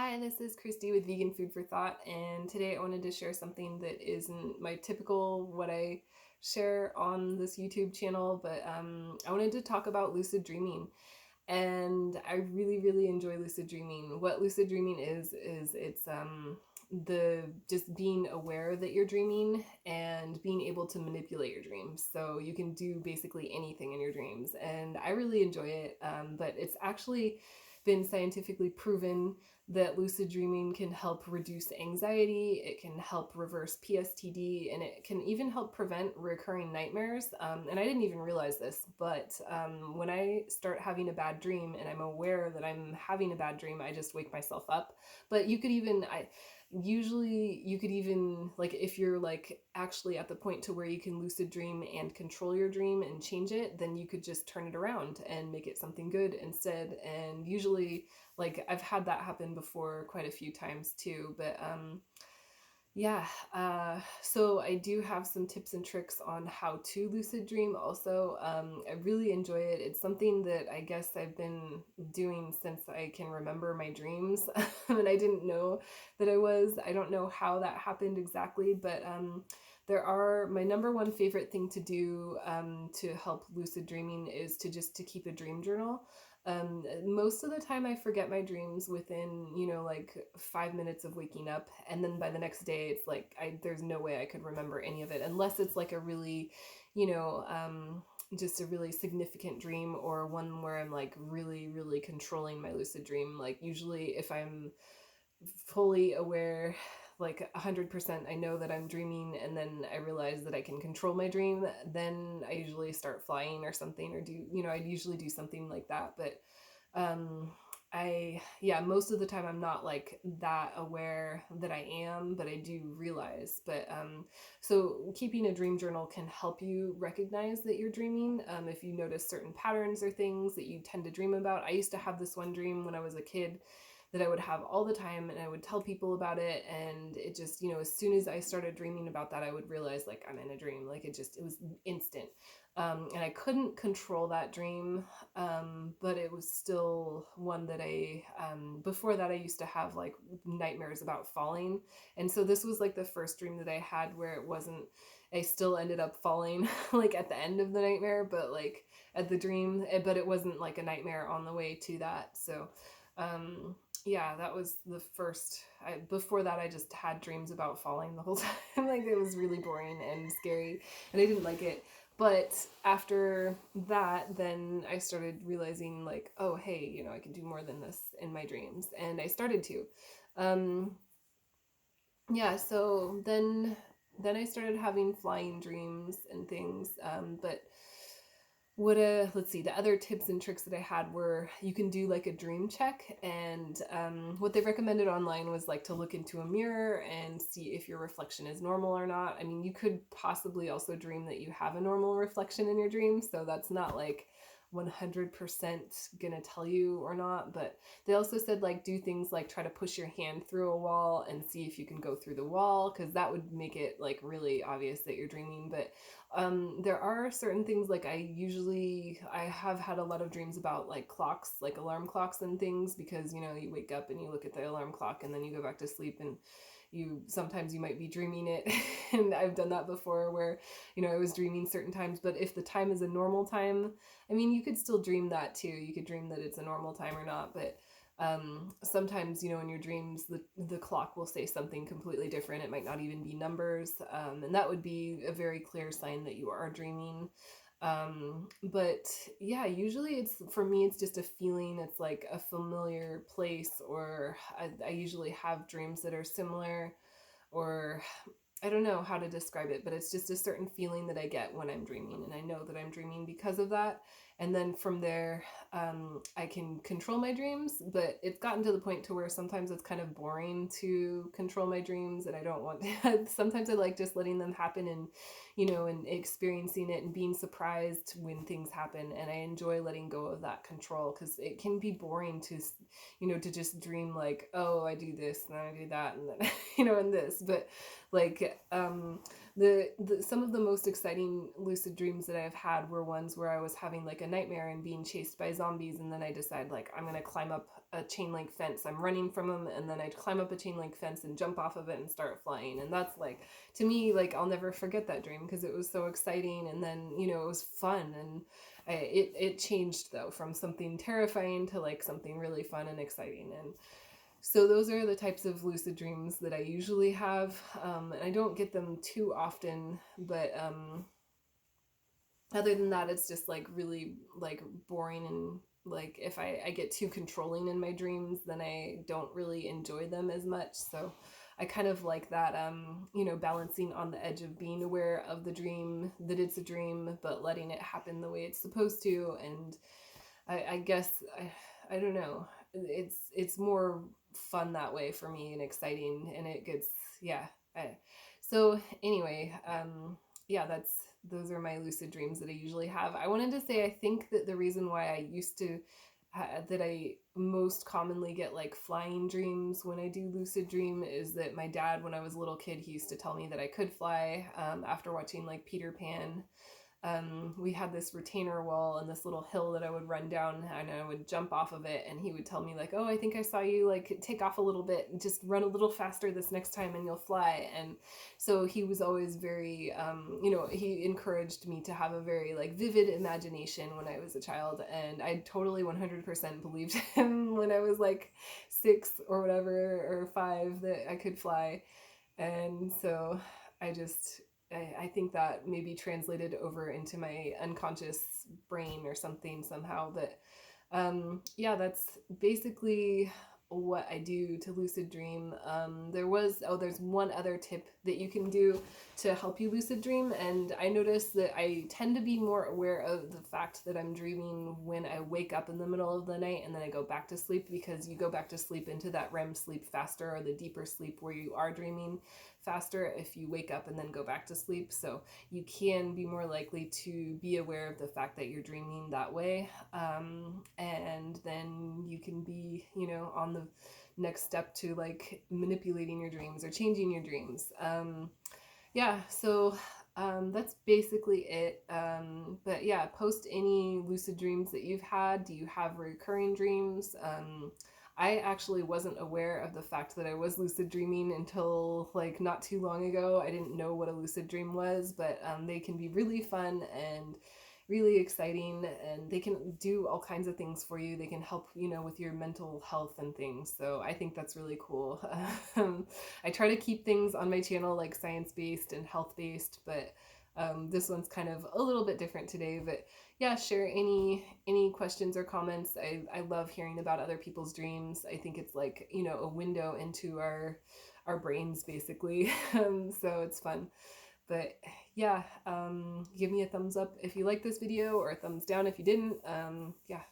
Hi, this is Christy with Vegan Food for Thought, and today I wanted to share something that isn't my typical what I share on this YouTube channel, but I wanted to talk about lucid dreaming. And I really, really enjoy lucid dreaming. What lucid dreaming is it's the just being aware that you're dreaming and being able to manipulate your dreams. So you can do basically anything in your dreams, and I really enjoy it. But it's actually been scientifically proven that lucid dreaming can help reduce anxiety, it can help reverse PSTD, and it can even help prevent recurring nightmares. And I didn't even realize this, but when I start having a bad dream and I'm aware that I'm having a bad dream, I just wake myself up. But you could even, like, if you're like actually at the point to where you can lucid dream and control your dream and change it, then you could just turn it around and make it something good instead. And usually, like, I've had that happen before quite a few times too. But yeah, so I do have some tips and tricks on how to lucid dream also. I really enjoy it. It's something that I guess I've been doing since I can remember my dreams. And I didn't know that I don't know how that happened exactly, but my number one favorite thing to do to help lucid dreaming is to keep a dream journal. Most of the time I forget my dreams within, like 5 minutes of waking up. And then by the next day, it's like, there's no way I could remember any of it unless it's like a really, you know, just a really significant dream or one where I'm like really, really controlling my lucid dream. Like usually if I'm fully aware, like 100%, I know that I'm dreaming, and then I realize that I can control my dream, then I usually start flying or something, or I usually do something like that. But um yeah, most of the time I'm not like that aware that I am, but I do realize. But so keeping a dream journal can help you recognize that you're dreaming. If you notice certain patterns or things that you tend to dream about. I used to have this one dream when I was a kid that I would have all the time, and I would tell people about it, and it just, as soon as I started dreaming about that, I would realize like I'm in a dream. Like it was instant. And I couldn't control that dream, but it was still one that before that I used to have like nightmares about falling. And so this was like the first dream that I had where it wasn't, I still ended up falling like at the end of the nightmare, but like at the dream, but it wasn't like a nightmare on the way to that. So, yeah, that was the first. Before that, I just had dreams about falling the whole time. Like it was really boring and scary, and I didn't like it. But after that, then I started realizing, like, oh, hey, I can do more than this in my dreams, and I started to. Um, yeah, so then I started having flying dreams and things. But let's see, the other tips and tricks that I had were you can do like a dream check. And what they recommended online was like to look into a mirror and see if your reflection is normal or not. I mean, you could possibly also dream that you have a normal reflection in your dream, so that's not like 100% gonna tell you or not. But they also said like do things like try to push your hand through a wall and see if you can go through the wall, because that would make it like really obvious that you're dreaming. But there are certain things, like I have had a lot of dreams about like clocks, like alarm clocks and things, because you wake up and you look at the alarm clock and then you go back to sleep, and sometimes you might be dreaming it. And I've done that before where I was dreaming certain times, but if the time is a normal time, I mean, you could still dream that too. You could dream that it's a normal time or not. But sometimes, in your dreams, the clock will say something completely different. It might not even be numbers. And that would be a very clear sign that you are dreaming. But yeah, usually for me, it's just a feeling. It's like a familiar place, or I usually have dreams that are similar, or I don't know how to describe it, but it's just a certain feeling that I get when I'm dreaming, and I know that I'm dreaming because of that. And then from there, I can control my dreams, but it's gotten to the point to where sometimes it's kind of boring to control my dreams, and I don't want to. Sometimes I like just letting them happen, and and experiencing it and being surprised when things happen. And I enjoy letting go of that control, because it can be boring to just dream like, oh, I do this and I do that, and then and this. But like Some of the most exciting lucid dreams that I've had were ones where I was having like a nightmare and being chased by zombies, and then I decide like I'm gonna climb up a chain link fence. I'm running from them, and then I climb up a chain link fence and jump off of it and start flying. And that's like, to me, like I'll never forget that dream because it was so exciting, and then it was fun, and it changed though from something terrifying to like something really fun and exciting. And so those are the types of lucid dreams that I usually have, and I don't get them too often. But other than that, it's just like really like boring, and like if I get too controlling in my dreams, then I don't really enjoy them as much. So I kind of like that, balancing on the edge of being aware of the dream, that it's a dream, but letting it happen the way it's supposed to. And I guess I don't know. It's more fun that way for me and exciting, and it gets yeah. So anyway, yeah, those are my lucid dreams that I usually have. I wanted to say I think that the reason why I used to that I most commonly get like flying dreams when I do lucid dream is that my dad, when I was a little kid, he used to tell me that I could fly, after watching like Peter Pan. We had this retainer wall and this little hill that I would run down, and I would jump off of it, and he would tell me like, oh, I think I saw you like take off a little bit and just run a little faster this next time and you'll fly. And so he was always very, he encouraged me to have a very like vivid imagination when I was a child, and I totally 100% believed him when I was like 6 or whatever, or 5, that I could fly. And so I just I think that maybe translated over into my unconscious brain or something somehow. But yeah, that's basically what I do to lucid dream. There's one other tip that you can do to help you lucid dream, and I notice that I tend to be more aware of the fact that I'm dreaming when I wake up in the middle of the night and then I go back to sleep, because you go back to sleep into that REM sleep faster, or the deeper sleep where you are dreaming faster, if you wake up and then go back to sleep. So you can be more likely to be aware of the fact that you're dreaming that way, and then you can be on the next step to like manipulating your dreams or changing your dreams. Yeah, so that's basically it. But yeah, post any lucid dreams that you've had. Do you have recurring dreams? I actually wasn't aware of the fact that I was lucid dreaming until like not too long ago. I didn't know what a lucid dream was, but they can be really fun and really exciting, and they can do all kinds of things for you. They can help, with your mental health and things. So I think that's really cool. I try to keep things on my channel like science-based and health-based, but this one's kind of a little bit different today. But yeah, share any questions or comments. I love hearing about other people's dreams. I think it's like, a window into our brains basically. So it's fun. But yeah, give me a thumbs up if you like this video, or a thumbs down if you didn't. Yeah,